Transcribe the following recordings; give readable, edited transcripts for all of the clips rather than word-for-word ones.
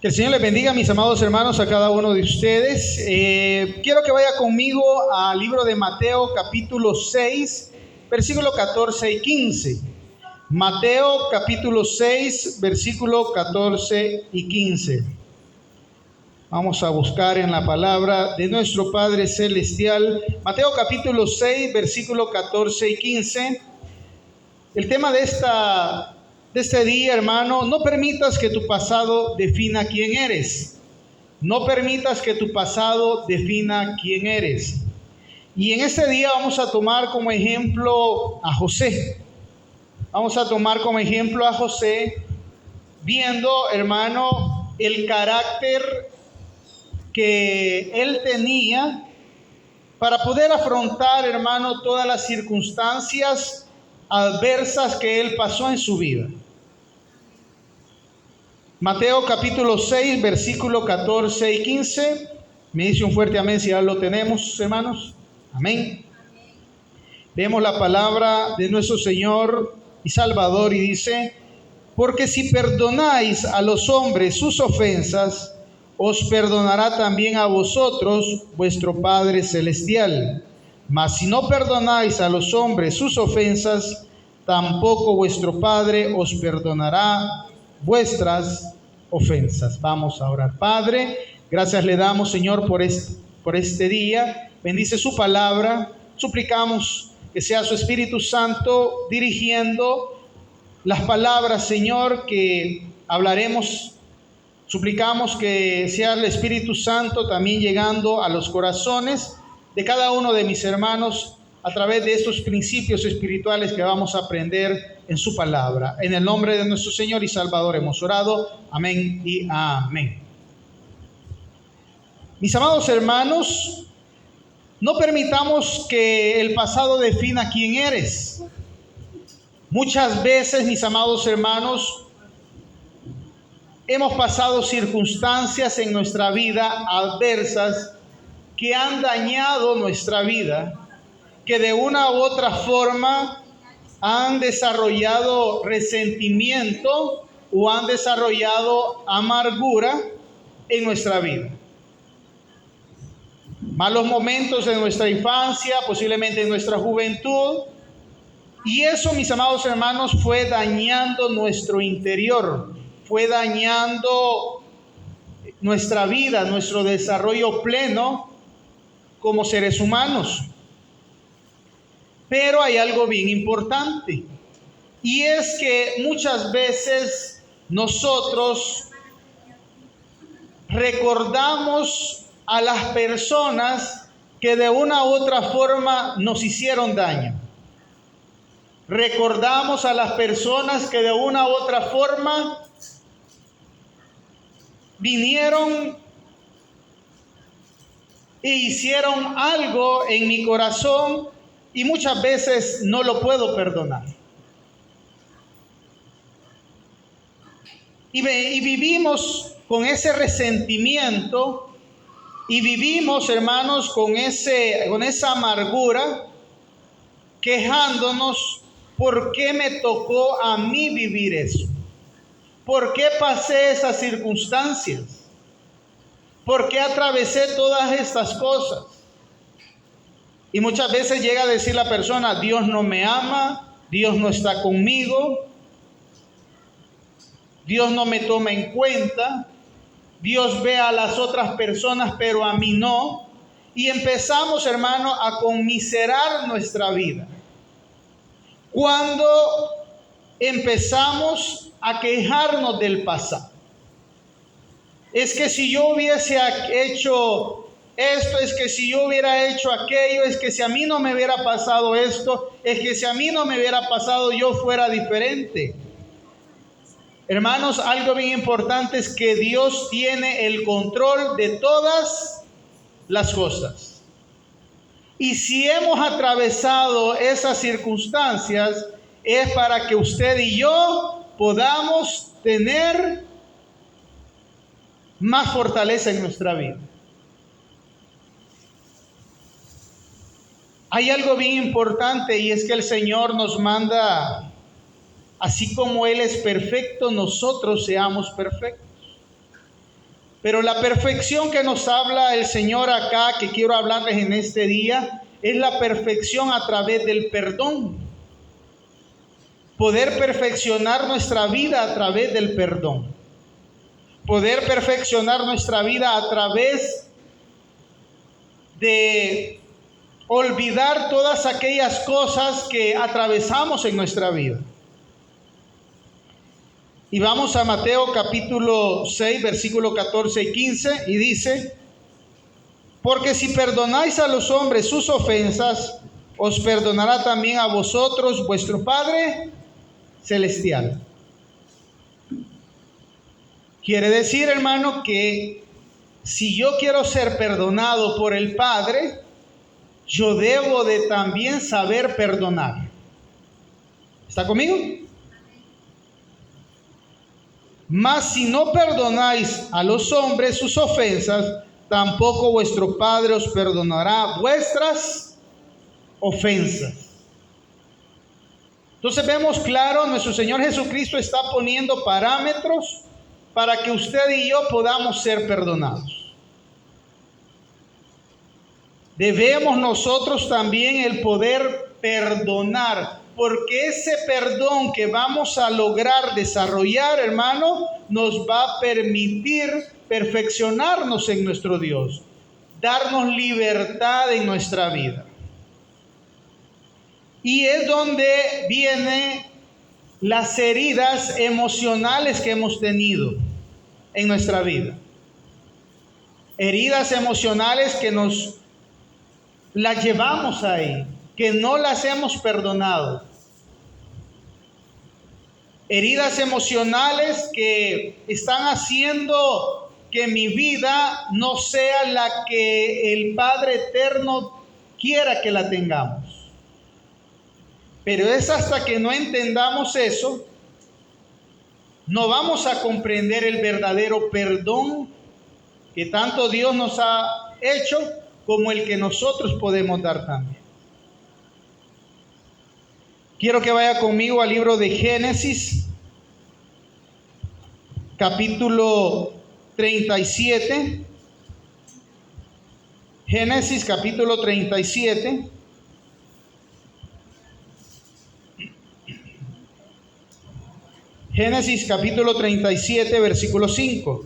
Que el Señor les bendiga, mis amados hermanos, a cada uno de ustedes. Quiero que vaya conmigo al libro de Mateo, capítulo 6, versículo 14 y 15. Mateo, capítulo 6, versículo 14 y 15. Vamos a buscar en la palabra de nuestro Padre Celestial. Mateo, capítulo 6, versículo 14 y 15. El tema de este día, hermano: no permitas que tu pasado defina quién eres. No permitas que tu pasado defina quién eres. Y en este día vamos a tomar como ejemplo a José. Vamos a tomar como ejemplo a José, viendo, hermano, el carácter que él tenía para poder afrontar, hermano, todas las circunstancias adversas que él pasó en su vida. Mateo capítulo 6, versículo 14 y 15. Me dice un fuerte amén si ya lo tenemos, hermanos. Amén. Leemos la palabra de nuestro Señor y Salvador y dice: porque si perdonáis a los hombres sus ofensas, os perdonará también a vosotros vuestro Padre Celestial. Mas si no perdonáis a los hombres sus ofensas, tampoco vuestro Padre os perdonará vuestras ofensas. Vamos a orar. Padre, gracias le damos, Señor, por este día. Bendice su palabra. Suplicamos que sea su Espíritu Santo dirigiendo las palabras, Señor, que hablaremos. Suplicamos que sea el Espíritu Santo también llegando a los corazones de cada uno de mis hermanos a través de estos principios espirituales que vamos a aprender en su palabra. En el nombre de nuestro Señor y Salvador hemos orado. Amén y amén. Mis amados hermanos, no permitamos que el pasado defina quién eres. Muchas veces, mis amados hermanos, hemos pasado circunstancias en nuestra vida adversas que han dañado nuestra vida, que de una u otra forma han desarrollado resentimiento o han desarrollado amargura en nuestra vida. Malos momentos de nuestra infancia, posiblemente en nuestra juventud. Y eso, mis amados hermanos, fue dañando nuestro interior, fue dañando nuestra vida, nuestro desarrollo pleno como seres humanos. Pero hay algo bien importante, y es que muchas veces nosotros recordamos a las personas que de una u otra forma nos hicieron daño. Recordamos a las personas que de una u otra forma vinieron e hicieron algo en mi corazón y muchas veces no lo puedo perdonar. Y vivimos con ese resentimiento y vivimos, hermanos, con esa amargura, quejándonos: ¿por qué me tocó a mí vivir eso? ¿Por qué pasé esas circunstancias? ¿Por qué atravesé todas estas cosas? Y muchas veces llega a decir la persona: Dios no me ama, Dios no está conmigo, Dios no me toma en cuenta, Dios ve a las otras personas pero a mí no. Y empezamos, hermano, a conmiserar nuestra vida. Cuando empezamos a quejarnos del pasado. Es que si yo hubiese hecho esto, es que si yo hubiera hecho aquello, es que si a mí no me hubiera pasado esto, es que si a mí no me hubiera pasado, yo fuera diferente. Hermanos, algo bien importante es que Dios tiene el control de todas las cosas. Y si hemos atravesado esas circunstancias, es para que usted y yo podamos tener más fortaleza en nuestra vida. Hay algo bien importante, y es que el Señor nos manda, así como Él es perfecto, nosotros seamos perfectos. Pero la perfección que nos habla el Señor acá, que quiero hablarles en este día, es la perfección a través del perdón. Poder perfeccionar nuestra vida a través del perdón. Poder perfeccionar nuestra vida a través de olvidar todas aquellas cosas que atravesamos en nuestra vida. Y vamos a Mateo capítulo 6, versículo 14 y 15, y dice: porque si perdonáis a los hombres sus ofensas, os perdonará también a vosotros vuestro Padre celestial. Quiere decir, hermano, que si yo quiero ser perdonado por el Padre, yo debo de también saber perdonar. ¿Está conmigo? Mas si no perdonáis a los hombres sus ofensas, tampoco vuestro Padre os perdonará vuestras ofensas. Entonces vemos claro, nuestro Señor Jesucristo está poniendo parámetros para que usted y yo podamos ser perdonados. Debemos nosotros también el poder perdonar, porque ese perdón que vamos a lograr desarrollar, hermano, nos va a permitir perfeccionarnos en nuestro Dios, darnos libertad en nuestra vida. Y es donde vienen las heridas emocionales que hemos tenido en nuestra vida. Heridas emocionales que nos las llevamos ahí, que no las hemos perdonado. Heridas emocionales que están haciendo que mi vida no sea la que el Padre Eterno quiera que la tengamos. Pero es hasta que no entendamos eso, no vamos a comprender el verdadero perdón que tanto Dios nos ha hecho como el que nosotros podemos dar también. Quiero que vaya conmigo al libro de Génesis, capítulo 37. Génesis, capítulo 37. Génesis, capítulo 37, versículo 5.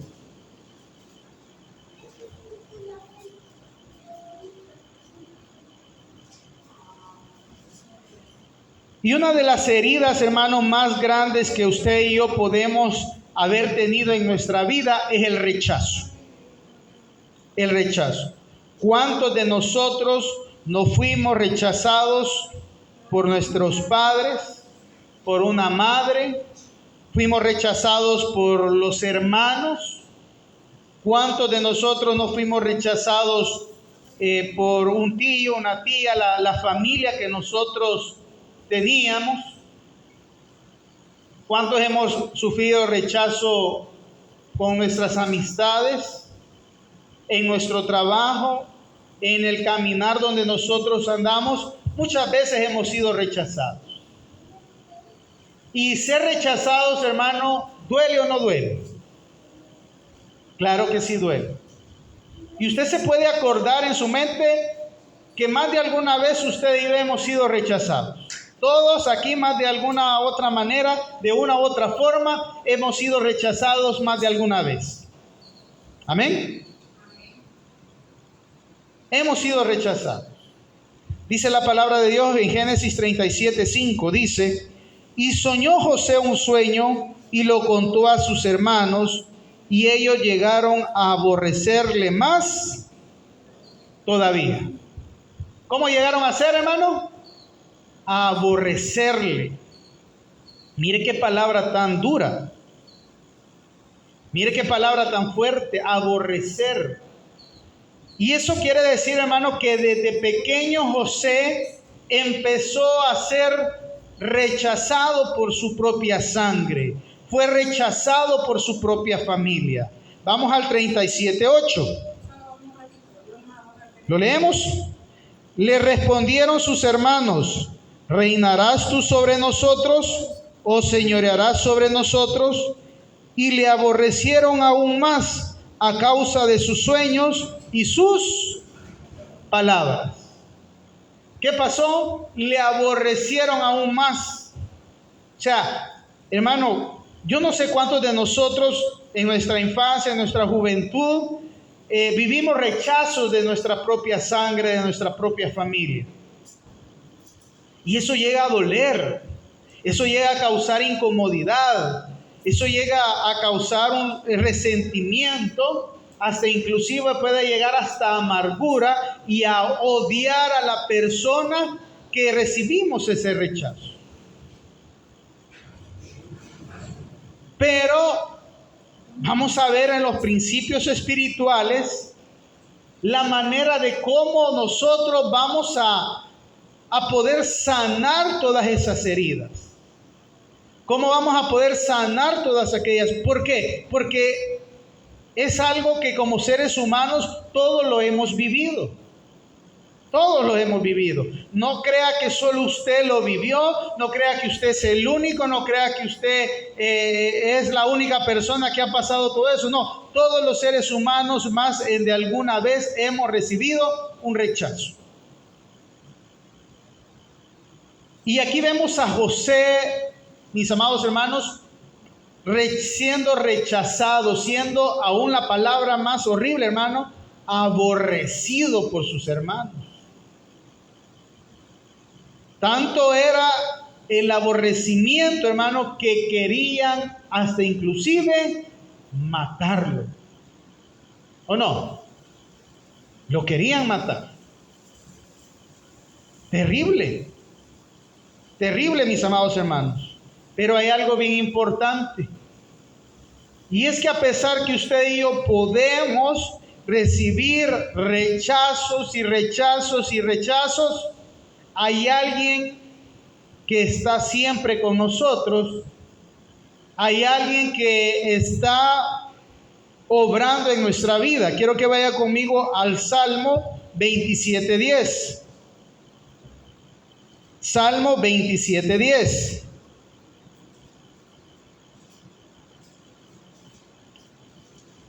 Y una de las heridas, hermanos, más grandes que usted y yo podemos haber tenido en nuestra vida es el rechazo. El rechazo. ¿Cuántos de nosotros no fuimos rechazados por nuestros padres, por una madre? Fuimos rechazados por los hermanos. ¿Cuántos de nosotros no fuimos rechazados por un tío, una tía, la familia que nosotros teníamos? ¿Cuántos hemos sufrido rechazo con nuestras amistades, en nuestro trabajo, en el caminar donde nosotros andamos? Muchas veces hemos sido rechazados. Y ser rechazados, hermano, ¿duele o no duele? Claro que sí duele. Y usted se puede acordar en su mente que más de alguna vez usted y yo hemos sido rechazados. Todos aquí, más de alguna otra manera, de una u otra forma, hemos sido rechazados más de alguna vez. Amén. Hemos sido rechazados. Dice la palabra de Dios en Génesis 37:5, dice: y soñó José un sueño y lo contó a sus hermanos, y ellos llegaron a aborrecerle más todavía. ¿Cómo llegaron a ser, hermano? A aborrecerle. Mire qué palabra tan dura. Mire qué palabra tan fuerte, aborrecer. Y eso quiere decir, hermano, que desde pequeño José empezó a ser rechazado por su propia sangre. Fue rechazado por su propia familia. Vamos al 37:8. ¿Lo leemos? Le respondieron sus hermanos: ¿reinarás tú sobre nosotros o señorearás sobre nosotros? Y le aborrecieron aún más, a causa de sus sueños y sus palabras. ¿Qué pasó? Le aborrecieron aún más. O sea, hermano, yo no sé cuántos de nosotros en nuestra infancia, en nuestra juventud, vivimos rechazos de nuestra propia sangre, de nuestra propia familia. Y eso llega a doler, eso llega a causar incomodidad, eso llega a causar un resentimiento, hasta inclusive puede llegar hasta amargura y a odiar a la persona que recibimos ese rechazo. Pero vamos a ver en los principios espirituales la manera de cómo nosotros vamos a poder sanar todas esas heridas. ¿Cómo vamos a poder sanar todas aquellas? ¿Por qué? Porque es algo que como seres humanos todos lo hemos vivido. Todos lo hemos vivido. No crea que solo usted lo vivió, no crea que usted es el único, no crea que usted es la única persona que ha pasado todo eso. No, todos los seres humanos más de alguna vez hemos recibido un rechazo. Y aquí vemos a José, mis amados hermanos, siendo rechazado, siendo aún la palabra más horrible, hermano, aborrecido por sus hermanos. Tanto era el aborrecimiento, hermano, que querían hasta inclusive matarlo. ¿O no? Lo querían matar. Terrible. Terrible, mis amados hermanos. Pero hay algo bien importante. Y es que a pesar que usted y yo podemos recibir rechazos y rechazos y rechazos, hay alguien que está siempre con nosotros. Hay alguien que está obrando en nuestra vida. Quiero que vaya conmigo al Salmo 27:10. Salmo 27:10.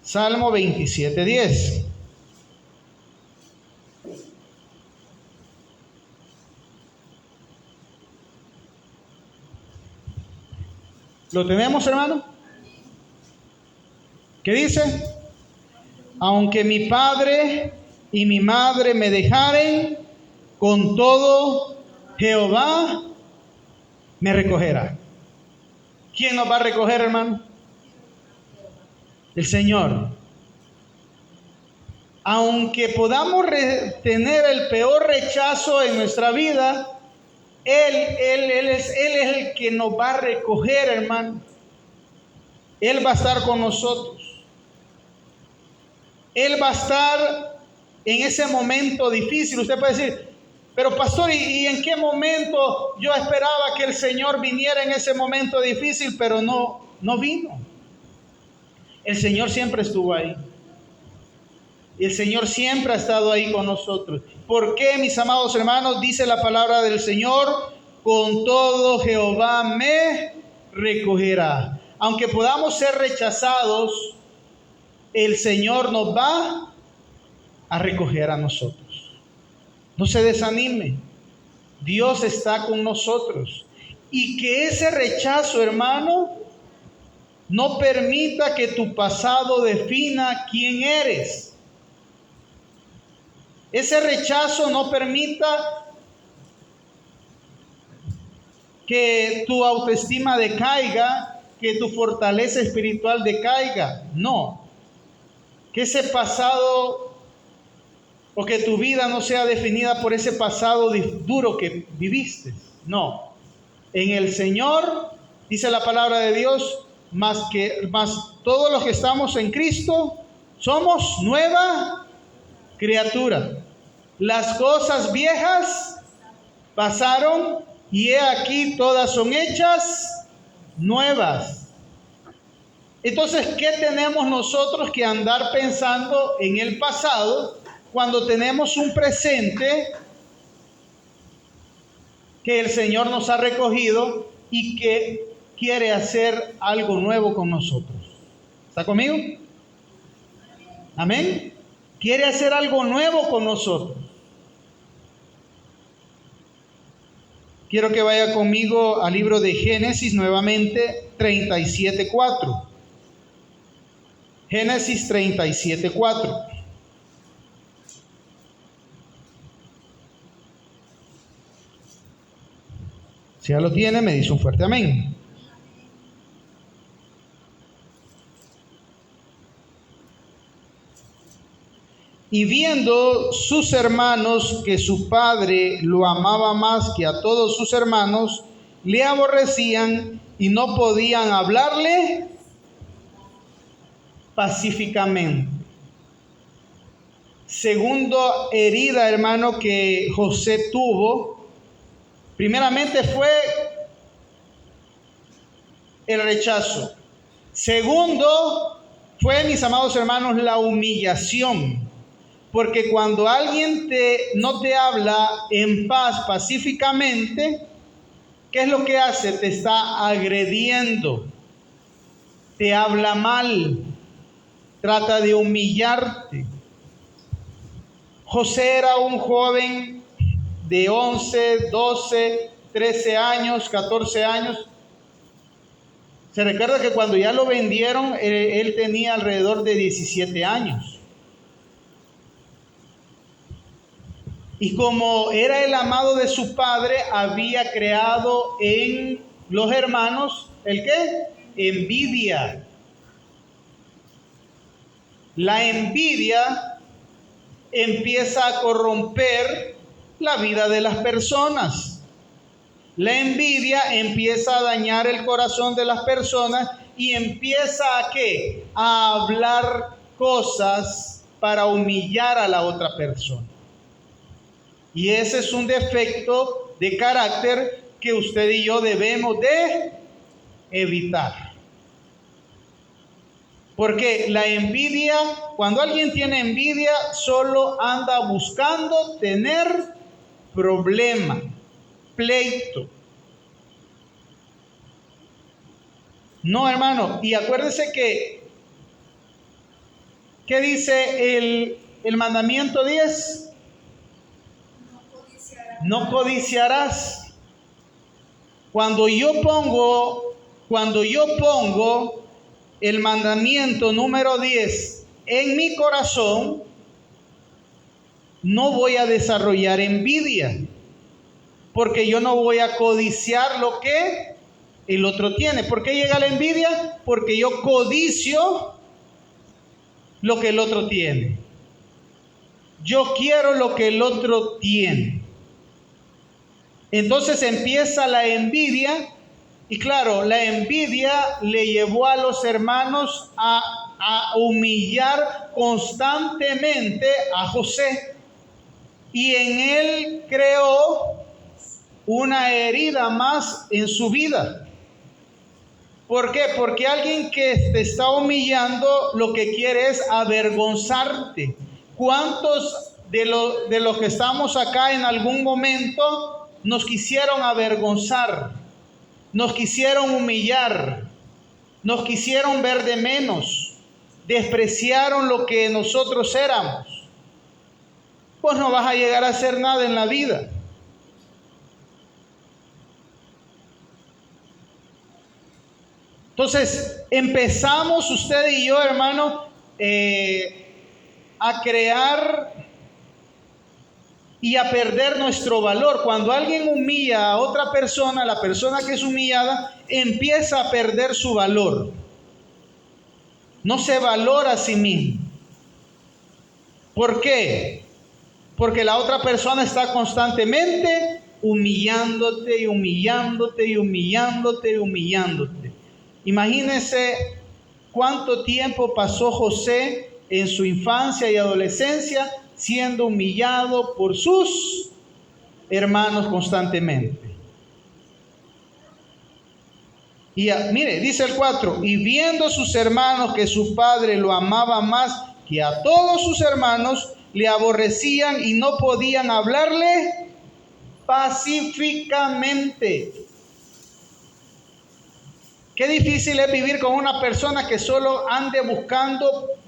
Salmo 27:10. ¿Lo tenemos, hermano? ¿Qué dice? Aunque mi padre y mi madre me dejaren, con todo Jehová me recogerá. ¿Quién nos va a recoger, hermano? El Señor. Aunque podamos tener el peor rechazo en nuestra vida, Él es el que nos va a recoger, hermano. Él va a estar con nosotros. Él va a estar en ese momento difícil. Usted puede decir, pero pastor, ¿y en qué momento yo esperaba que el Señor viniera en ese momento difícil? Pero no vino. El Señor siempre estuvo ahí. Y el Señor siempre ha estado ahí con nosotros. ¿Por qué, mis amados hermanos? Dice la palabra del Señor, con todo Jehová me recogerá. Aunque podamos ser rechazados, el Señor nos va a recoger a nosotros. No se desanime. Dios está con nosotros. Y que ese rechazo, hermano, no permita que tu pasado defina quién eres. Ese rechazo no permita que tu autoestima decaiga, que tu fortaleza espiritual decaiga. No. Que ese pasado o que tu vida no sea definida por ese pasado duro que viviste. No. En el Señor, dice la palabra de Dios, más todos los que estamos en Cristo somos nueva criatura. Las cosas viejas pasaron y he aquí todas son hechas nuevas. Entonces, ¿qué tenemos nosotros que andar pensando en el pasado cuando tenemos un presente que el Señor nos ha recogido y que quiere hacer algo nuevo con nosotros? ¿Está conmigo? Amén. Quiere hacer algo nuevo con nosotros. Quiero que vaya conmigo al libro de Génesis nuevamente, 37:4. Génesis 37:4. Si ya lo tiene, me dice un fuerte amén. Y viendo sus hermanos que su padre lo amaba más que a todos sus hermanos, le aborrecían y no podían hablarle pacíficamente. Segundo herida, hermano, que José tuvo, primeramente fue el rechazo. Segundo fue, mis amados hermanos, la humillación. Porque cuando alguien no te habla en paz, pacíficamente, ¿qué es lo que hace? Te está agrediendo, te habla mal, trata de humillarte. José era un joven de 11, 12, 13 años, 14 años. Se recuerda que cuando ya lo vendieron, él tenía alrededor de 17 años. Y como era el amado de su padre, había creado en los hermanos, ¿el qué? Envidia. La envidia empieza a corromper la vida de las personas. La envidia empieza a dañar el corazón de las personas y empieza a ¿qué? A hablar cosas para humillar a la otra persona. Y ese es un defecto de carácter que usted y yo debemos de evitar. Porque la envidia, cuando alguien tiene envidia, solo anda buscando tener problema, pleito. No, hermano, y acuérdese que, ¿qué dice el mandamiento 10? No codiciarás. Cuando yo pongo el mandamiento número 10 en mi corazón, no voy a desarrollar envidia, porque yo no voy a codiciar lo que el otro tiene. ¿Por qué llega la envidia? Porque yo codicio lo que el otro tiene. Yo quiero lo que el otro tiene. Entonces empieza la envidia, y claro, la envidia le llevó a los hermanos a humillar constantemente a José, y en él creó una herida más en su vida. ¿Por qué? Porque alguien que te está humillando lo que quiere es avergonzarte. ¿Cuántos de los que estamos acá en algún momento nos quisieron avergonzar, nos quisieron humillar, nos quisieron ver de menos, despreciaron lo que nosotros éramos? Pues no vas a llegar a hacer nada en la vida. Entonces, empezamos usted y yo, hermano, a crear y a perder nuestro valor. Cuando alguien humilla a otra persona, la persona que es humillada empieza a perder su valor. No se valora a sí mismo. ¿Por qué? Porque la otra persona está constantemente humillándote y humillándote y humillándote y humillándote. Imagínense cuánto tiempo pasó José en su infancia y adolescencia siendo humillado por sus hermanos constantemente. Y mire, dice el 4, y viendo sus hermanos que su padre lo amaba más que a todos sus hermanos, le aborrecían y no podían hablarle pacíficamente. Qué difícil es vivir con una persona que solo ande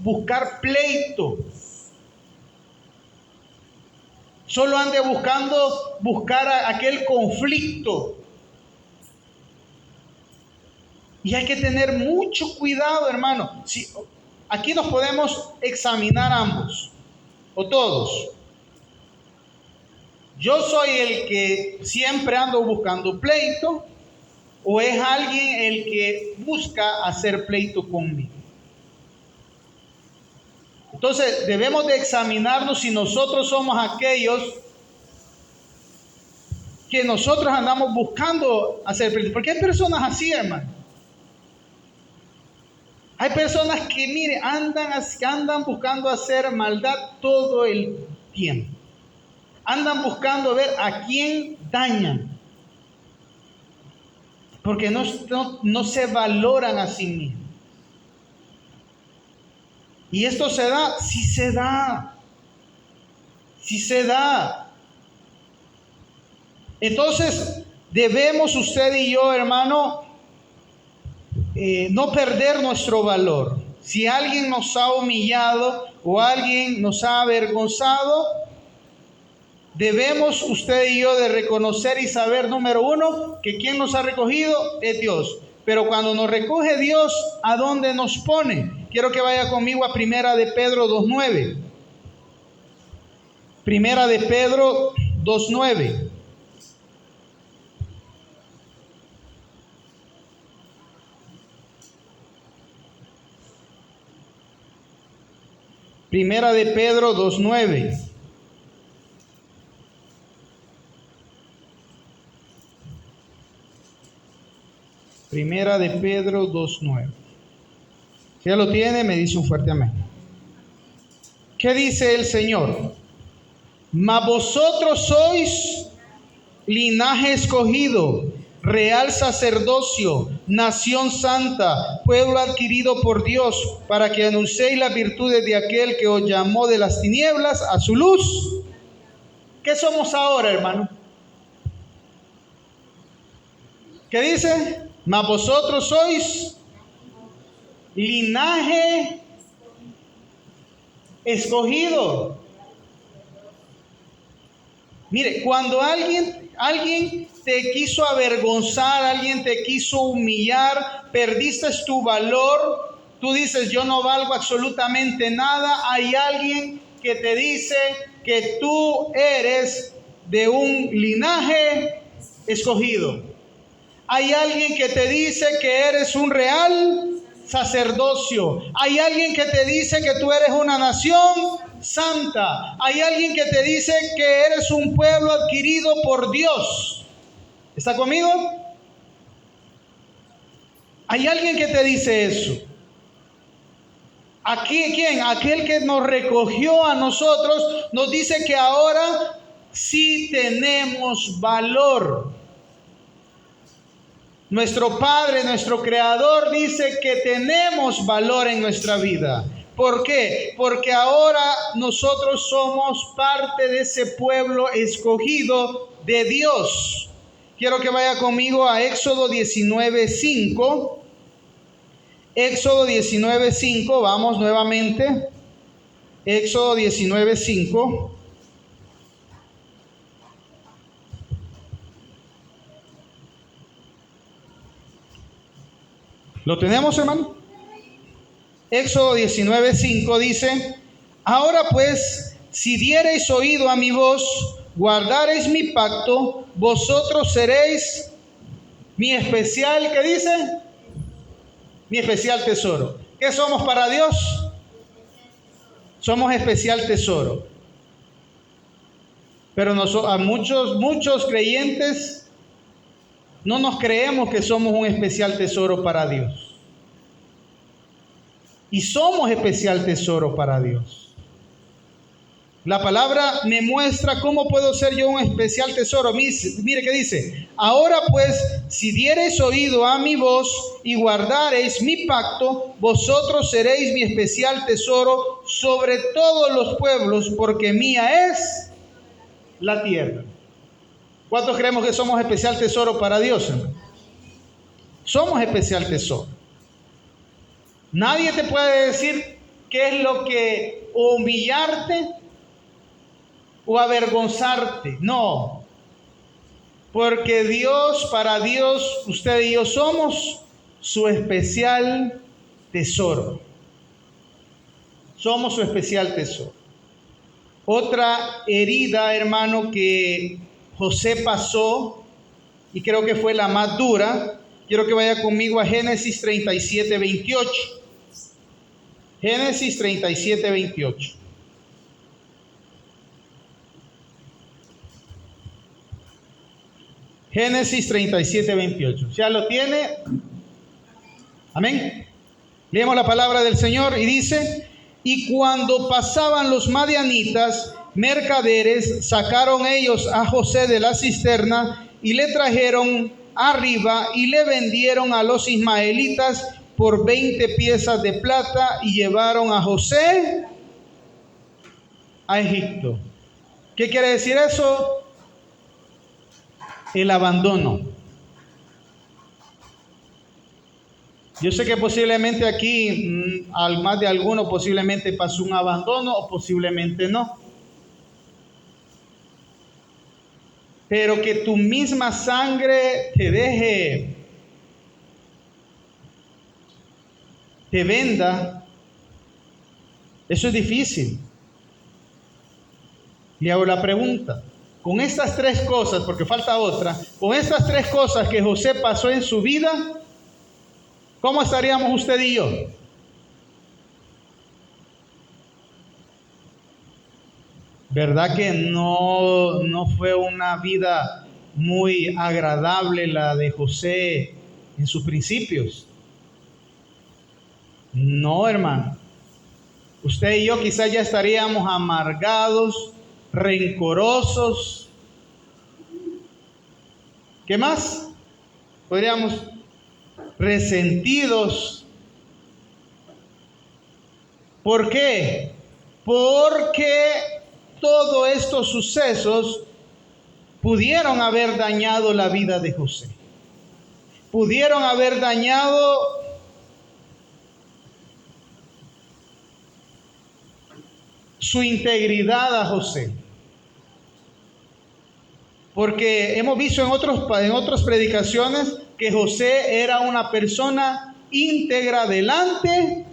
buscar pleito. Solo ande buscar aquel conflicto. Y hay que tener mucho cuidado, hermano. Si, aquí nos podemos examinar ambos, o todos. ¿Yo soy el que siempre ando buscando pleito, o es alguien el que busca hacer pleito conmigo? Entonces debemos de examinarnos si nosotros somos aquellos que nosotros andamos buscando hacer pleito. Porque hay personas así, hermano. Hay personas que, mire, andan buscando hacer maldad todo el tiempo. Andan buscando ver a quién dañan. Porque no se valoran a sí mismos. ¿Y esto se da? Sí se da. Sí se da. Entonces, debemos usted y yo, hermano, no perder nuestro valor. Si alguien nos ha humillado o alguien nos ha avergonzado, debemos usted y yo de reconocer y saber, número uno, que quien nos ha recogido es Dios. Pero cuando nos recoge Dios, ¿a dónde nos pone? Quiero que vaya conmigo a Primera de Pedro 2:9. Primera de Pedro 2:9. Primera de Pedro 2:9. Primera de Pedro 2:9. Si ya lo tiene, me dice un fuerte amén. ¿Qué dice el Señor? Mas vosotros sois linaje escogido, real sacerdocio, nación santa, pueblo adquirido por Dios, para que anunciéis las virtudes de aquel que os llamó de las tinieblas a su luz. ¿Qué somos ahora, hermano? ¿Qué dice? Mas vosotros sois linaje escogido. Mire, cuando alguien te quiso avergonzar, alguien te quiso humillar, perdiste tu valor, tú dices, yo no valgo absolutamente nada, hay alguien que te dice que tú eres de un linaje escogido. Hay alguien que te dice que eres un real sacerdocio. Hay alguien que te dice que tú eres una nación santa. Hay alguien que te dice que eres un pueblo adquirido por Dios. ¿Está conmigo? Hay alguien que te dice eso. Aquí, ¿quién? Aquel que nos recogió a nosotros, nos dice que ahora sí tenemos valor. Nuestro Padre, nuestro Creador, dice que tenemos valor en nuestra vida. ¿Por qué? Porque ahora nosotros somos parte de ese pueblo escogido de Dios. Quiero que vaya conmigo a Éxodo 19:5. Éxodo 19:5, vamos nuevamente. Éxodo 19:5. ¿Lo tenemos, hermano? Éxodo 19:5 dice: ahora pues, si diereis oído a mi voz, guardareis mi pacto, vosotros seréis mi especial, ¿qué dice? Mi especial tesoro. ¿Qué somos para Dios? Somos especial tesoro. Pero a muchos creyentes no nos creemos que somos un especial tesoro para Dios. Y somos especial tesoro para Dios. La palabra me muestra cómo puedo ser yo un especial tesoro. Mire qué dice: ahora pues, si diereis oído a mi voz y guardareis mi pacto, vosotros seréis mi especial tesoro sobre todos los pueblos, porque mía es la tierra. ¿Cuántos creemos que somos especial tesoro para Dios, hermano? Somos especial tesoro. Nadie te puede decir ¿Qué es lo que o humillarte o avergonzarte? No, porque Dios, para Dios, usted y yo somos su especial tesoro. Somos su especial tesoro. Otra herida, hermano, que José pasó, y creo que fue la más dura, quiero que vaya conmigo a Génesis 37, 28. Génesis 37, 28. Génesis 37, 28. ¿Ya lo tiene? Amén. Leemos la palabra del Señor y dice: y cuando pasaban los madianitas, mercaderes, sacaron ellos a José de la cisterna y le trajeron arriba y le vendieron a los ismaelitas por 20 piezas de plata y llevaron a José a Egipto. ¿Qué quiere decir eso? El abandono. Yo sé que posiblemente aquí, al más de alguno, posiblemente pasó un abandono o posiblemente no. Pero que tu misma sangre te deje, te venda, eso es difícil. Le hago la pregunta. Con estas tres cosas, porque falta otra, con estas tres cosas que José pasó en su vida, ¿cómo estaríamos usted y yo? ¿Verdad que no fue una vida muy agradable la de José en sus principios? No, hermano. Usted y yo quizás ya estaríamos amargados, rencorosos. ¿Qué más? Podríamos resentidos. ¿Por qué? Porque todos estos sucesos pudieron haber dañado la vida de José. Pudieron haber dañado su integridad a José. Porque hemos visto en otras predicaciones que José era una persona íntegra delante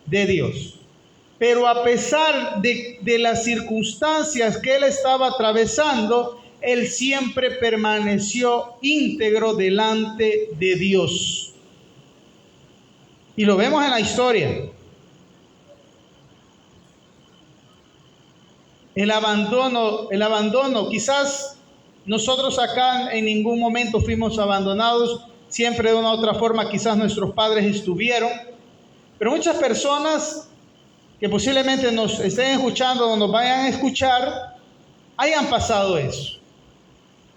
de Dios. Pero a pesar de las circunstancias que él estaba atravesando, él siempre permaneció íntegro delante de Dios. Y lo vemos en la historia. El abandono, quizás nosotros acá en ningún momento fuimos abandonados, siempre de una u otra forma quizás nuestros padres estuvieron, pero muchas personas que posiblemente nos estén escuchando o nos vayan a escuchar, hayan pasado eso.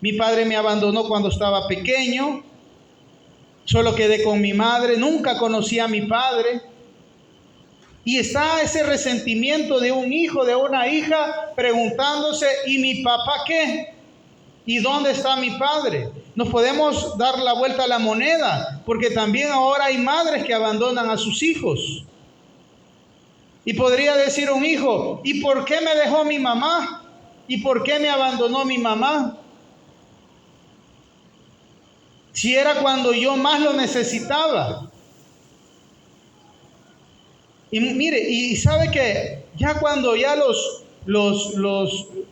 Mi padre me abandonó cuando estaba pequeño, solo quedé con mi madre, nunca conocí a mi padre. Y está ese resentimiento de un hijo, de una hija, preguntándose, ¿y mi papá qué? ¿Y dónde está mi padre? Nos podemos dar la vuelta a la moneda, porque también ahora hay madres que abandonan a sus hijos. Y podría decir un hijo, ¿y por qué me dejó mi mamá? ¿Y por qué me abandonó mi mamá? Si era cuando yo más lo necesitaba. Y mire, y sabe que ya cuando ya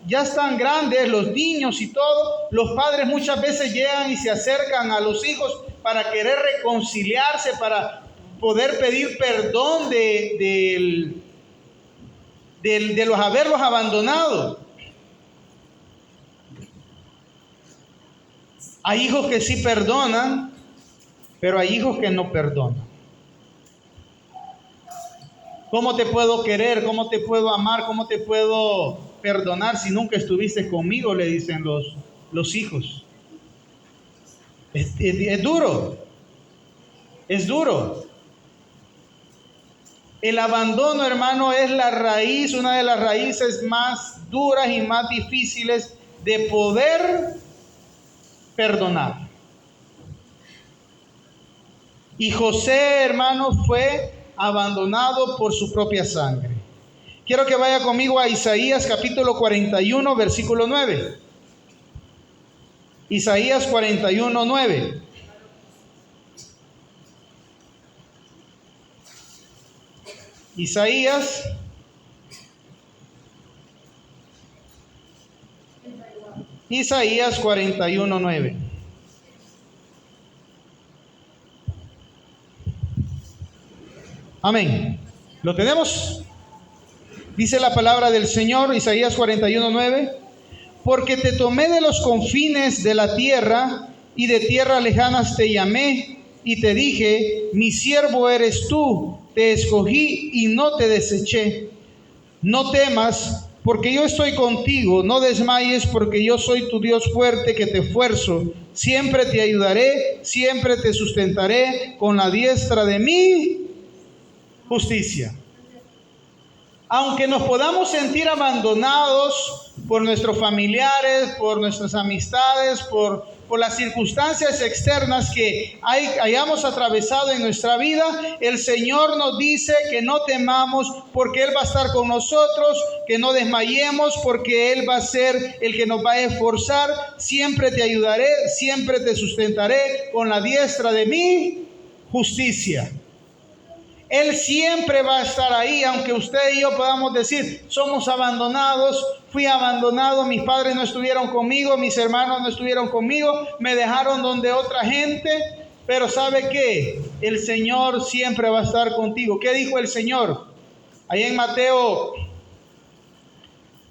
ya están grandes, los niños y todo, los padres muchas veces llegan y se acercan a los hijos para querer reconciliarse, para poder pedir perdón de los haberlos abandonado. Hay hijos que sí perdonan, pero hay hijos que no perdonan. ¿Cómo te puedo querer? ¿Cómo te puedo amar? ¿Cómo te puedo perdonar si nunca estuviste conmigo? Le dicen los hijos. Es duro. Es duro. El abandono, hermano, es la raíz, una de las raíces más duras y más difíciles de poder perdonar. Y José, hermano, fue abandonado por su propia sangre. Quiero que vaya conmigo a Isaías capítulo 41, versículo 9. Isaías 41, 9. Isaías 41, 9. Amén. ¿Lo tenemos? Dice la palabra del Señor, Isaías 41, 9. Porque te tomé de los confines de la tierra y de tierras lejanas te llamé y te dije, mi siervo eres tú, te escogí y no te deseché. No temas, porque yo estoy contigo, no desmayes, porque yo soy tu Dios fuerte que te esfuerzo. Siempre te ayudaré, siempre te sustentaré con la diestra de mi justicia. Aunque nos podamos sentir abandonados por nuestros familiares, por nuestras amistades, por las circunstancias externas que hayamos atravesado en nuestra vida, el Señor nos dice que no temamos porque Él va a estar con nosotros, que no desmayemos porque Él va a ser el que nos va a esforzar. Siempre te ayudaré, siempre te sustentaré con la diestra de mi justicia. Él siempre va a estar ahí, aunque usted y yo podamos decir, somos abandonados, fui abandonado, mis padres no estuvieron conmigo, mis hermanos no estuvieron conmigo, me dejaron donde otra gente, pero ¿sabe qué? El Señor siempre va a estar contigo. ¿Qué dijo el Señor? Ahí en Mateo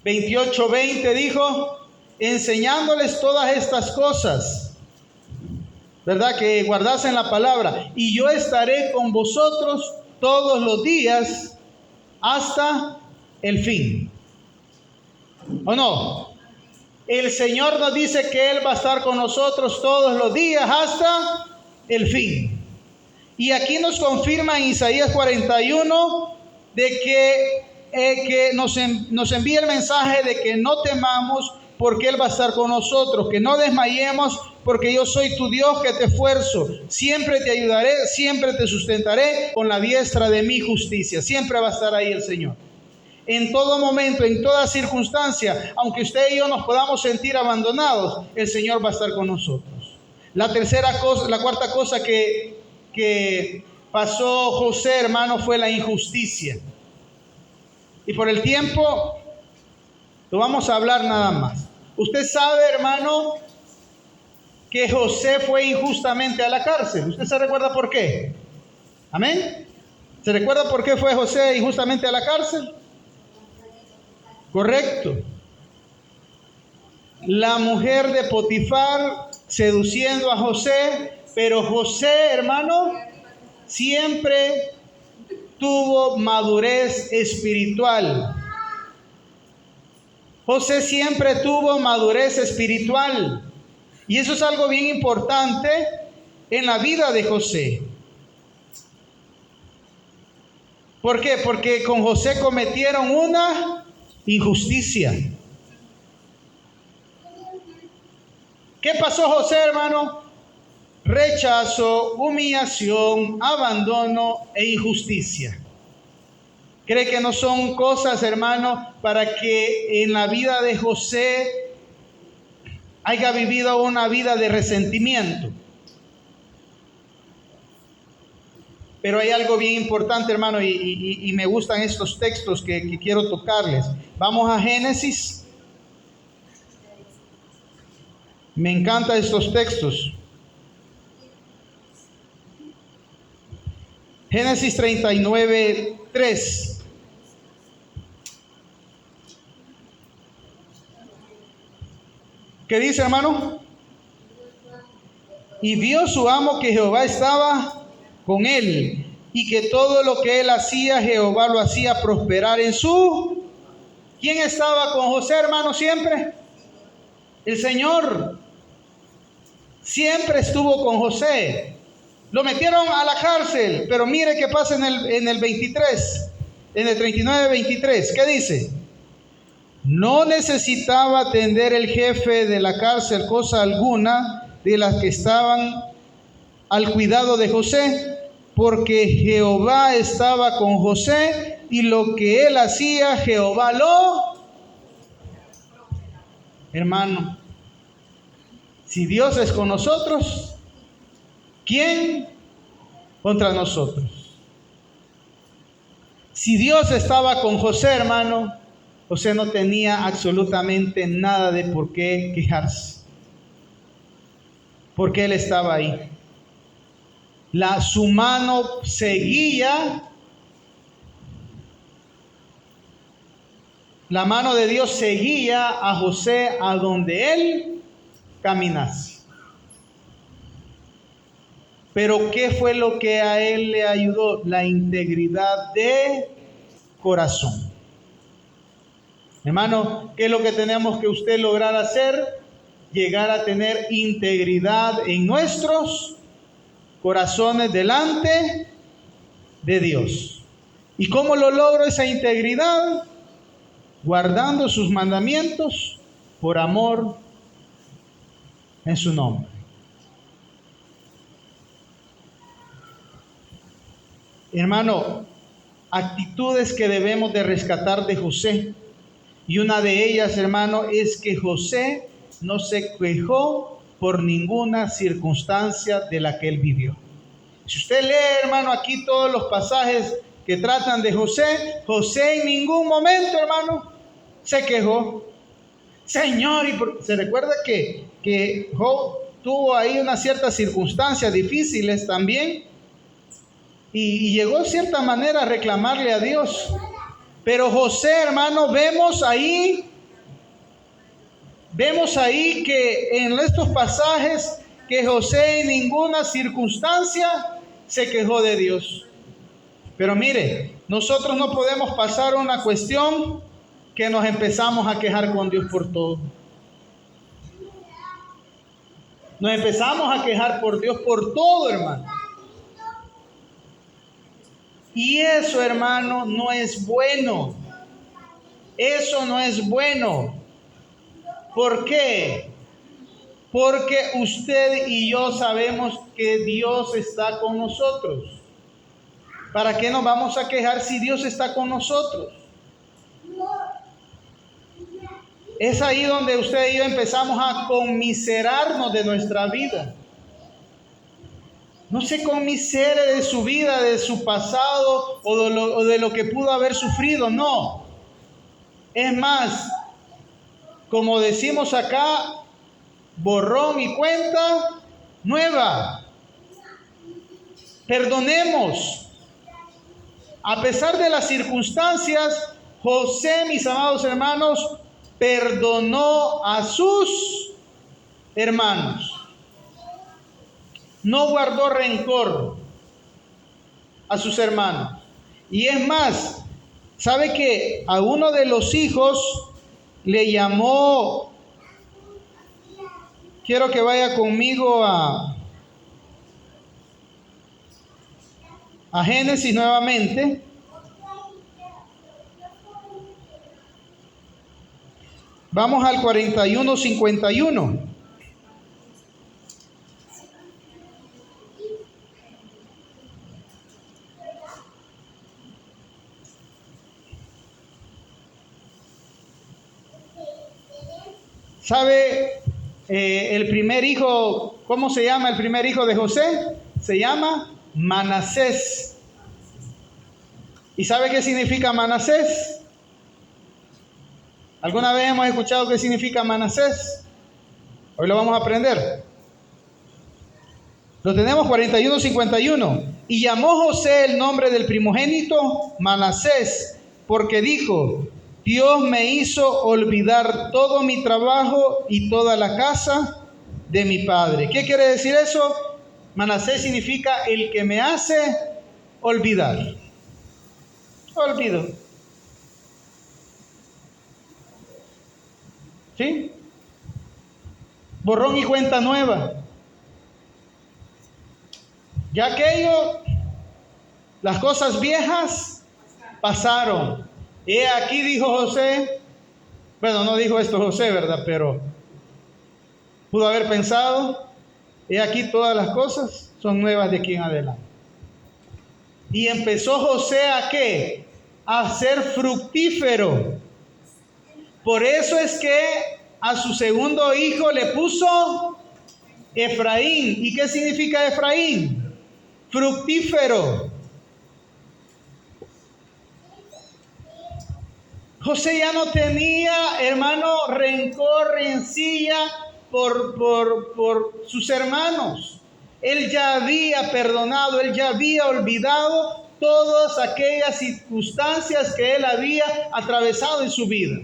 28, 20 dijo, enseñándoles todas estas cosas, ¿verdad? Que guardasen la palabra, y yo estaré con vosotros todos los días hasta el fin. ¿O no? El Señor nos dice que Él va a estar con nosotros todos los días hasta el fin. Y aquí nos confirma en Isaías 41 de que nos envía el mensaje de que no temamos porque Él va a estar con nosotros, que no desmayemos porque yo soy tu Dios que te esfuerzo, siempre te ayudaré, siempre te sustentaré con la diestra de mi justicia. Siempre va a estar ahí el Señor. En todo momento, en toda circunstancia, aunque usted y yo nos podamos sentir abandonados, el Señor va a estar con nosotros. La cuarta cosa que pasó José, hermano, fue la injusticia. Y por el tiempo, lo vamos a hablar nada más. Usted sabe, hermano, que José fue injustamente a la cárcel. ¿Usted se recuerda por qué? ¿Amén? ¿Se recuerda por qué fue José injustamente a la cárcel? Correcto. La mujer de Potifar seduciendo a José, pero José, hermano, siempre tuvo madurez espiritual. José siempre tuvo madurez espiritual. Y eso es algo bien importante en la vida de José. ¿Por qué? Porque con José cometieron una injusticia. ¿Qué pasó José, hermano? Rechazo, humillación, abandono e injusticia. ¿Cree que no son cosas, hermano, para que en la vida de José haya vivido una vida de resentimiento? Pero hay algo bien importante, hermano, y me gustan estos textos que quiero tocarles. Vamos a Génesis. Me encantan estos textos. Génesis 39, 3. ¿Qué dice, hermano? Y vio su amo que Jehová estaba con él, y que todo lo que él hacía, Jehová lo hacía prosperar en su... ¿Quién estaba con José, hermano, siempre? El Señor. Siempre estuvo con José. Lo metieron a la cárcel, pero mire qué pasa en el 23, en el 39, 23. ¿Qué dice? No necesitaba atender el jefe de la cárcel cosa alguna de las que estaban al cuidado de José, porque Jehová estaba con José y lo que él hacía, Jehová lo... Hermano, si Dios es con nosotros, ¿quién contra nosotros? Si Dios estaba con José, hermano, José no tenía absolutamente nada de por qué quejarse, porque él estaba ahí. Su mano seguía, la mano de Dios seguía a José a donde él caminase. Pero ¿qué fue lo que a él le ayudó? La integridad de corazón. Hermano, ¿qué es lo que tenemos que usted lograr hacer? Llegar a tener integridad en nuestros corazones delante de Dios. ¿Y cómo lo logro esa integridad? Guardando sus mandamientos por amor en su nombre. Hermano, actitudes que debemos de rescatar de José. Y una de ellas, hermano, es que José no se quejó por ninguna circunstancia de la que él vivió. Si usted lee, hermano, aquí todos los pasajes que tratan de José, José en ningún momento, hermano, se quejó. Señor, se recuerda que Job tuvo ahí unas ciertas circunstancias difíciles también. Y llegó de cierta manera a reclamarle a Dios. Pero José, hermano, vemos ahí que en estos pasajes que José en ninguna circunstancia se quejó de Dios. Pero mire, nosotros no podemos pasar una cuestión que nos empezamos a quejar con Dios por todo. Nos empezamos a quejar por Dios por todo, hermano. Y eso, hermano, no es bueno. Eso no es bueno. ¿Por qué? Porque usted y yo sabemos que Dios está con nosotros. ¿Para qué nos vamos a quejar si Dios está con nosotros? Es ahí donde usted y yo empezamos a conmiserarnos de nuestra vida. No se conmisere de su vida, de su pasado o de lo que pudo haber sufrido, no. Es más, como decimos acá, borrón y cuenta nueva. Perdonemos. A pesar de las circunstancias, José, mis amados hermanos, perdonó a sus hermanos. No guardó rencor a sus hermanos. Y es más, ¿sabe que a uno de los hijos le llamó? Quiero que vaya conmigo a Génesis nuevamente. Vamos al 41:51. ¿Sabe el primer hijo, cómo se llama el primer hijo de José? Se llama Manasés. ¿Y sabe qué significa Manasés? ¿Alguna vez hemos escuchado qué significa Manasés? Hoy lo vamos a aprender. Lo tenemos 41:51. Y llamó José el nombre del primogénito Manasés, porque dijo: Dios me hizo olvidar todo mi trabajo y toda la casa de mi padre. ¿Qué quiere decir eso? Manasés significa el que me hace olvidar. Olvido. ¿Sí? Borrón y cuenta nueva. Ya aquello, las cosas viejas pasaron. He aquí, dijo José, bueno, no dijo esto José, ¿verdad? Pero pudo haber pensado, he aquí todas las cosas son nuevas de aquí en adelante. Y empezó José ¿a qué? A ser fructífero. Por eso es que a su segundo hijo le puso Efraín. ¿Y qué significa Efraín? Fructífero. José ya no tenía, hermano, rencor, rencilla por sus hermanos. Él ya había perdonado, él ya había olvidado todas aquellas circunstancias que él había atravesado en su vida.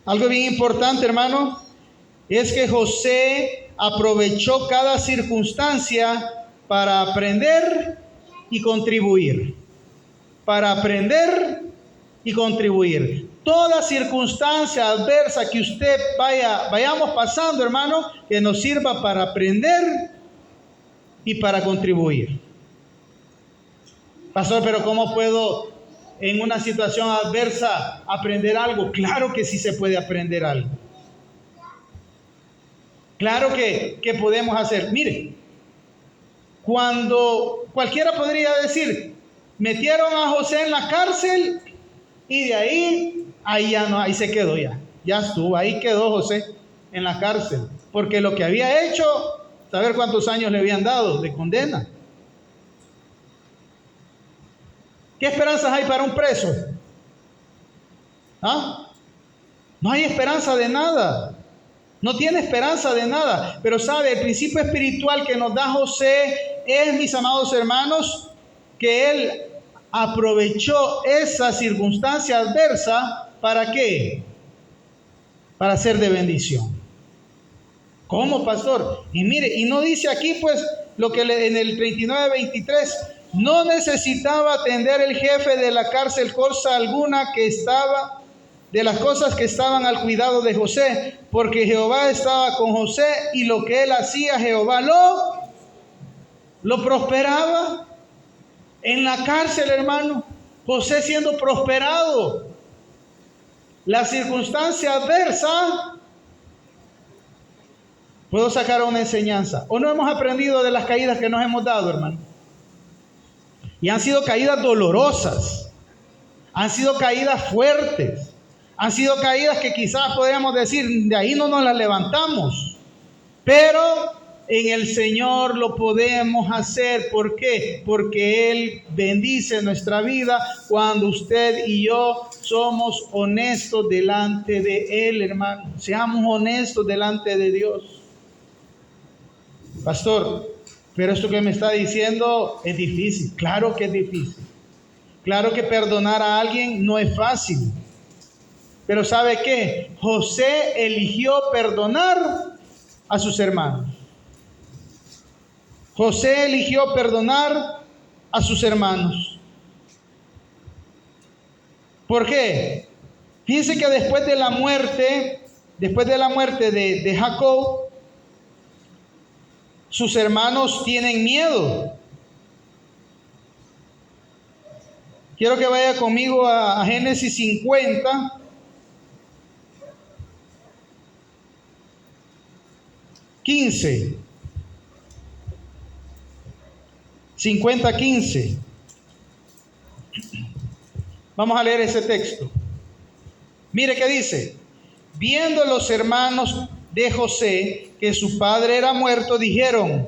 Algo bien importante, hermano, es que José aprovechó cada circunstancia para aprender y contribuir. Para aprender y contribuir. Toda circunstancia adversa que usted vayamos pasando, hermano, que nos sirva para aprender y para contribuir. Pastor, pero ¿cómo puedo en una situación adversa aprender algo? Claro que sí se puede aprender algo. Claro que podemos hacer. Mire, cuando cualquiera podría decir, metieron a José en la cárcel y de ahí ya no, ahí se quedó ya estuvo, ahí quedó José en la cárcel, porque lo que había hecho, saber cuántos años le habían dado de condena. ¿Qué esperanzas hay para un preso? ¿Ah? No hay esperanza de nada. No tiene esperanza de nada. Pero sabe, el principio espiritual que nos da José es, mis amados hermanos, que él aprovechó esa circunstancia adversa, ¿para qué? Para ser de bendición. ¿Cómo, pastor? Y mire, y no dice aquí pues lo que en el 39:23, no necesitaba atender el jefe de la cárcel cosa alguna que estaba de las cosas que estaban al cuidado de José, porque Jehová estaba con José y lo que él hacía Jehová lo prosperaba. En la cárcel, hermano, José siendo prosperado. La circunstancia adversa, puedo sacar una enseñanza. ¿O no hemos aprendido de las caídas que nos hemos dado, hermano? Y han sido caídas dolorosas, han sido caídas fuertes, han sido caídas que quizás podríamos decir, de ahí no nos las levantamos. Pero en el Señor lo podemos hacer. ¿Por qué? Porque Él bendice nuestra vida cuando usted y yo somos honestos delante de Él, hermano. Seamos honestos delante de Dios. Pastor, pero esto que me está diciendo es difícil. Claro que es difícil. Claro que perdonar a alguien no es fácil. Pero ¿sabe qué? José eligió perdonar a sus hermanos. José eligió perdonar a sus hermanos. ¿Por qué? Fíjense que después de la muerte de Jacob, sus hermanos tienen miedo. Quiero que vaya conmigo a Génesis 50. $15. 50:15. Vamos a leer ese texto. Mire qué dice. Viendo los hermanos de José que su padre era muerto, dijeron,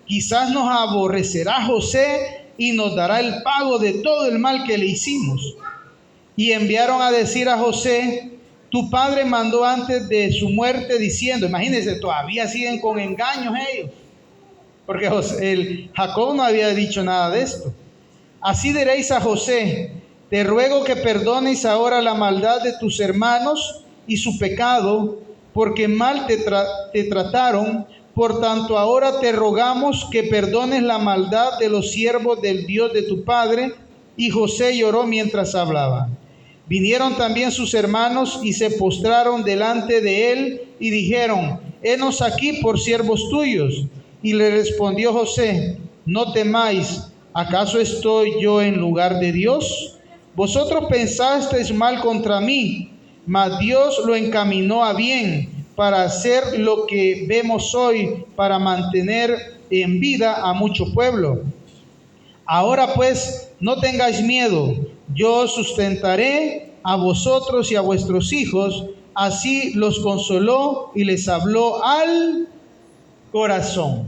quizás nos aborrecerá José y nos dará el pago de todo el mal que le hicimos. Y enviaron a decir a José, tu padre mandó antes de su muerte diciendo, imagínense, todavía siguen con engaños ellos, porque Jacob no había dicho nada de esto. Así diréis a José, te ruego que perdones ahora la maldad de tus hermanos y su pecado, porque mal te trataron. Por tanto, ahora te rogamos que perdones la maldad de los siervos del Dios de tu padre. Y José lloró mientras hablaba. Vinieron también sus hermanos y se postraron delante de él y dijeron, henos aquí por siervos tuyos. Y le respondió José, no temáis, ¿acaso estoy yo en lugar de Dios? Vosotros pensasteis mal contra mí, mas Dios lo encaminó a bien para hacer lo que vemos hoy, para mantener en vida a mucho pueblo. Ahora pues, no tengáis miedo, yo os sustentaré a vosotros y a vuestros hijos. Así los consoló y les habló al corazón.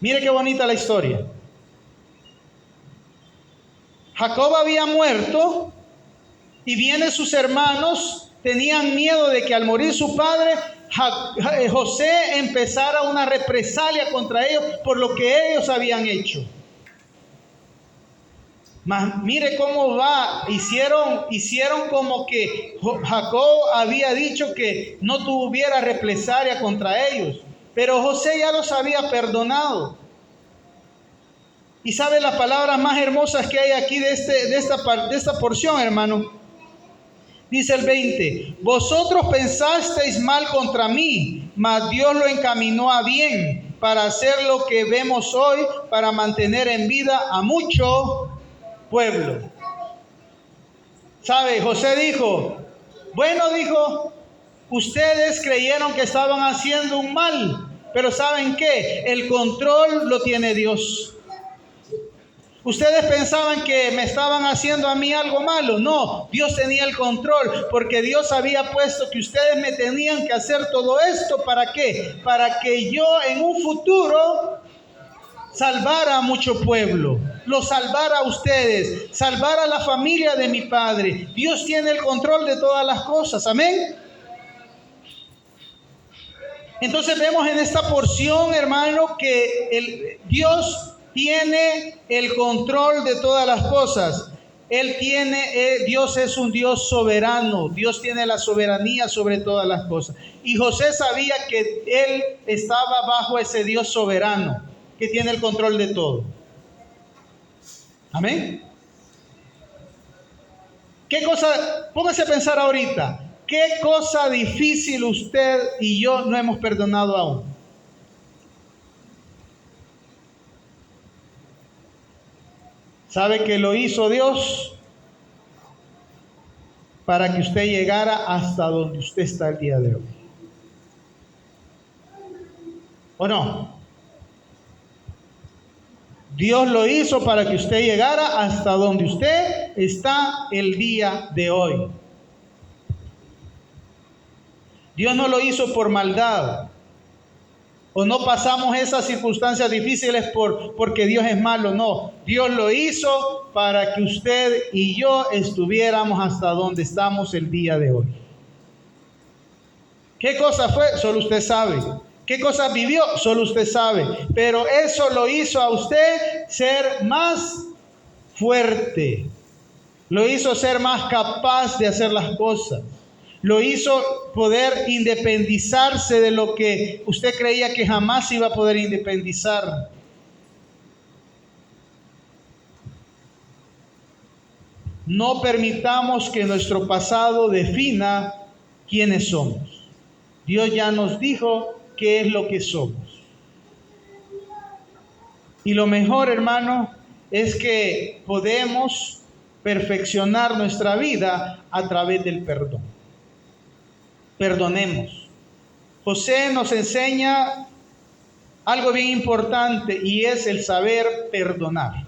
Mire qué bonita la historia. Jacob había muerto y vienen sus hermanos, tenían miedo de que al morir su padre, José empezara una represalia contra ellos por lo que ellos habían hecho. Mas mire cómo va, hicieron como que Jacob había dicho que no tuviera represalia contra ellos, pero José ya los había perdonado. Y sabe las palabras más hermosas que hay aquí de esta porción, hermano. Dice el 20: vosotros pensasteis mal contra mí, mas Dios lo encaminó a bien para hacer lo que vemos hoy, para mantener en vida a mucho pueblo. ¿Sabe? José dijo, ustedes creyeron que estaban haciendo un mal, pero ¿saben qué? El control lo tiene Dios. Ustedes pensaban que me estaban haciendo a mí algo malo. No, Dios tenía el control, porque Dios había puesto que ustedes me tenían que hacer todo esto. ¿Para qué? Para que yo en un futuro salvara a mucho pueblo, lo salvara a ustedes, salvara a la familia de mi padre. Dios tiene el control de todas las cosas. Amén. Entonces vemos en esta porción, hermano, que Dios tiene el control de todas las cosas. Dios es un Dios soberano. Dios tiene la soberanía sobre todas las cosas. Y José sabía que él estaba bajo ese Dios soberano, que tiene el control de todo. Amén. ¿Qué cosa? Póngase a pensar ahorita. ¿Qué cosa difícil usted y yo no hemos perdonado aún? ¿Sabe que lo hizo Dios para que usted llegara hasta donde usted está el día de hoy? ¿O no? Dios lo hizo para que usted llegara hasta donde usted está el día de hoy. Dios no lo hizo por maldad. O no pasamos esas circunstancias difíciles porque Dios es malo. No, Dios lo hizo para que usted y yo estuviéramos hasta donde estamos el día de hoy. ¿Qué cosa fue? Solo usted sabe. ¿Qué cosa vivió? Solo usted sabe. Pero eso lo hizo a usted ser más fuerte. Lo hizo ser más capaz de hacer las cosas. Lo hizo poder independizarse de lo que usted creía que jamás iba a poder independizar. No permitamos que nuestro pasado defina quiénes somos. Dios ya nos dijo qué es lo que somos. Y lo mejor, hermano, es que podemos perfeccionar nuestra vida a través del perdón. Perdonemos. José nos enseña algo bien importante y es el saber perdonar.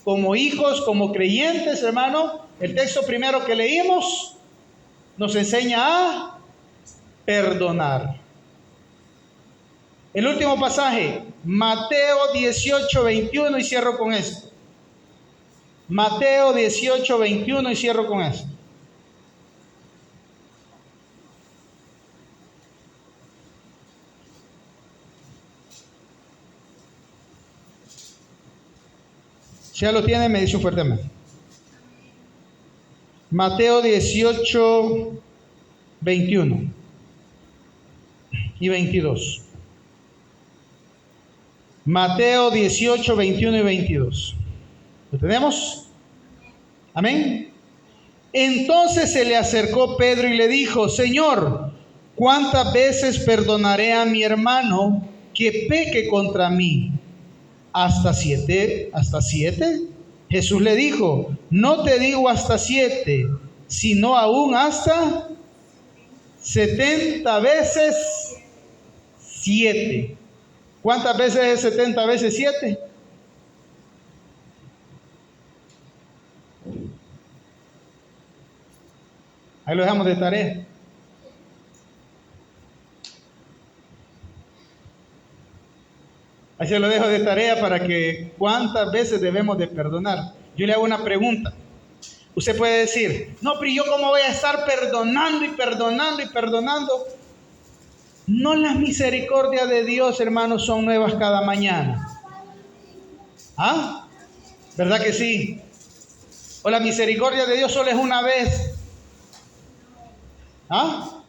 Como hijos, como creyentes, hermano, el texto primero que leímos nos enseña a perdonar. El último pasaje, Mateo 18:21, y cierro con esto. Mateo 18:21 y cierro con esto. Si ya lo tiene, me dice un fuerte amén. Mateo 18:21 y 22. Mateo 18:21 y 22. ¿Lo tenemos? Amén. Entonces se le acercó Pedro y le dijo: Señor, ¿cuántas veces perdonaré a mi hermano que peque contra mí? ¿Hasta 7? ¿Hasta 7? Jesús le dijo: no te digo hasta 7, sino aún hasta 70 veces 7. ¿Cuántas veces es 70 veces 7? Ahí lo dejamos de tarea. Ahí se lo dejo de tarea para que cuántas veces debemos de perdonar. Yo le hago una pregunta. Usted puede decir, no, pero yo cómo voy a estar perdonando y perdonando y perdonando. No, las misericordias de Dios, hermanos, son nuevas cada mañana. ¿Ah? ¿Verdad que sí? ¿O la misericordia de Dios solo es una vez? ¿Ah?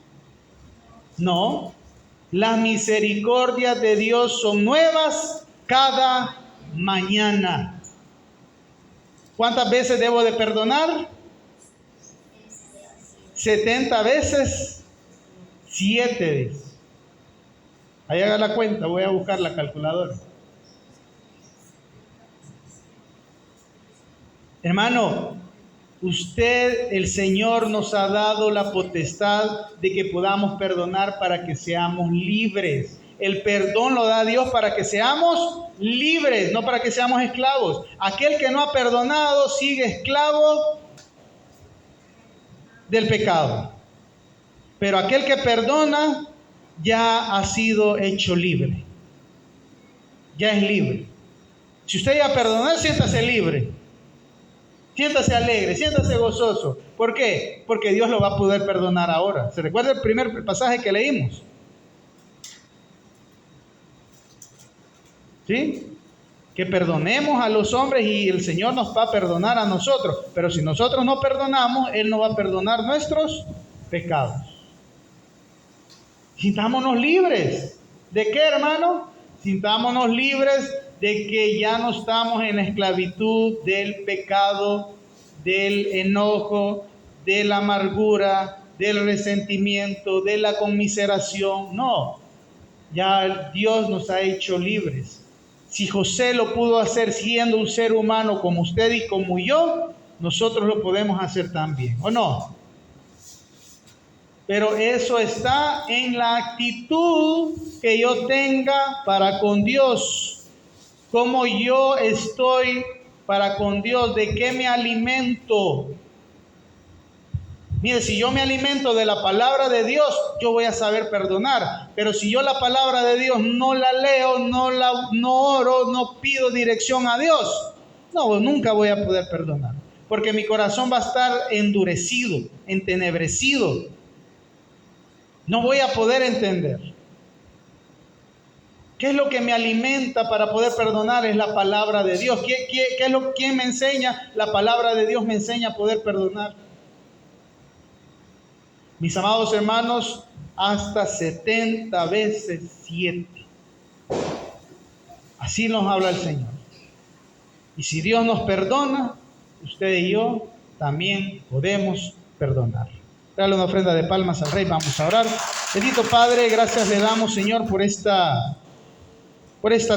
No. Las misericordias de Dios son nuevas cada mañana. ¿Cuántas veces debo de perdonar? 70 veces 7 veces. Ahí haga la cuenta, voy a buscar la calculadora. Hermano, usted, el Señor nos ha dado la potestad de que podamos perdonar para que seamos libres. El perdón lo da Dios para que seamos libres, no para que seamos esclavos. Aquel que no ha perdonado sigue esclavo del pecado. Pero aquel que perdona ya ha sido hecho libre. Ya es libre. Si usted ya perdonó, siéntase libre. Siéntase alegre, siéntase gozoso. ¿Por qué? Porque Dios lo va a poder perdonar ahora. ¿Se recuerda el primer pasaje que leímos? ¿Sí? Que perdonemos a los hombres y el Señor nos va a perdonar a nosotros. Pero si nosotros no perdonamos, Él no va a perdonar nuestros pecados. Sintámonos libres. ¿De qué, hermano? Sintámonos libres de que ya no estamos en la esclavitud del pecado, del enojo, de la amargura, del resentimiento, de la conmiseración. No, ya Dios nos ha hecho libres. Si José lo pudo hacer siendo un ser humano como usted y como yo, nosotros lo podemos hacer también, ¿o no? Pero eso está en la actitud que yo tenga para con Dios. Cómo yo estoy para con Dios, de qué me alimento. Mire, si yo me alimento de la palabra de Dios, yo voy a saber perdonar. Pero si yo la palabra de Dios no la leo, no oro, no pido dirección a Dios, no, nunca voy a poder perdonar. Porque mi corazón va a estar endurecido, entenebrecido. No voy a poder entender. ¿Qué es lo que me alimenta para poder perdonar? Es la palabra de Dios. ¿Quién me enseña? La palabra de Dios me enseña a poder perdonar. Mis amados hermanos, hasta 70 veces 7. Así nos habla el Señor. Y si Dios nos perdona, usted y yo también podemos perdonar. Dale una ofrenda de palmas al Rey, vamos a orar. Bendito Padre, gracias le damos, Señor, por esta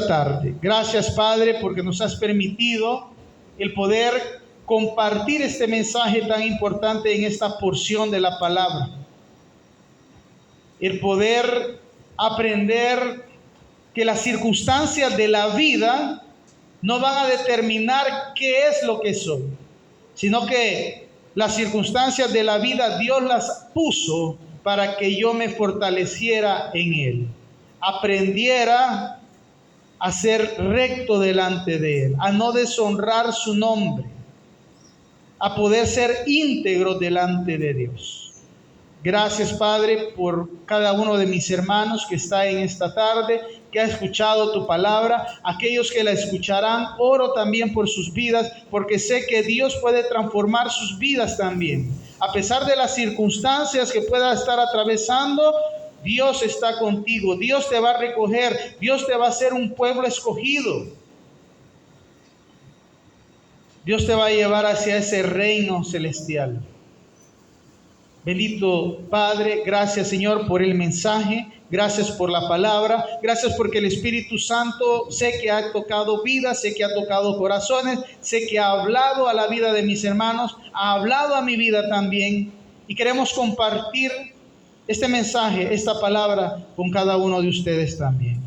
tarde. Gracias, Padre, porque nos has permitido el poder compartir este mensaje tan importante en esta porción de la palabra. El poder aprender que las circunstancias de la vida no van a determinar qué es lo que soy, sino que las circunstancias de la vida Dios las puso para que yo me fortaleciera en Él, aprendiera a ser recto delante de Él, a no deshonrar su nombre, a poder ser íntegro delante de Dios. Gracias, Padre, por cada uno de mis hermanos que está en esta tarde, que ha escuchado tu palabra. Aquellos que la escucharán, oro también por sus vidas, porque sé que Dios puede transformar sus vidas también. A pesar de las circunstancias que pueda estar atravesando, Dios está contigo. Dios te va a recoger. Dios te va a hacer un pueblo escogido. Dios te va a llevar hacia ese reino celestial. Bendito Padre, gracias, Señor, por el mensaje, gracias por la palabra, gracias porque el Espíritu Santo sé que ha tocado vidas, sé que ha tocado corazones, sé que ha hablado a la vida de mis hermanos, ha hablado a mi vida también, y queremos compartir este mensaje, esta palabra con cada uno de ustedes también.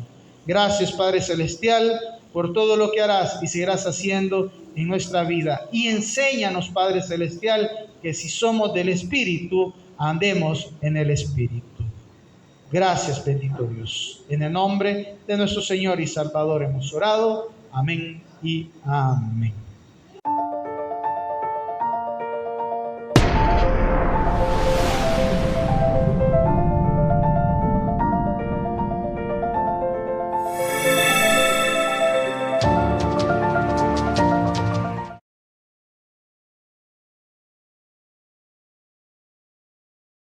Gracias, Padre Celestial, por todo lo que harás y seguirás haciendo en nuestra vida. Y enséñanos, Padre Celestial, que si somos del Espíritu, andemos en el Espíritu. Gracias, bendito Dios. En el nombre de nuestro Señor y Salvador hemos orado. Amén y amén.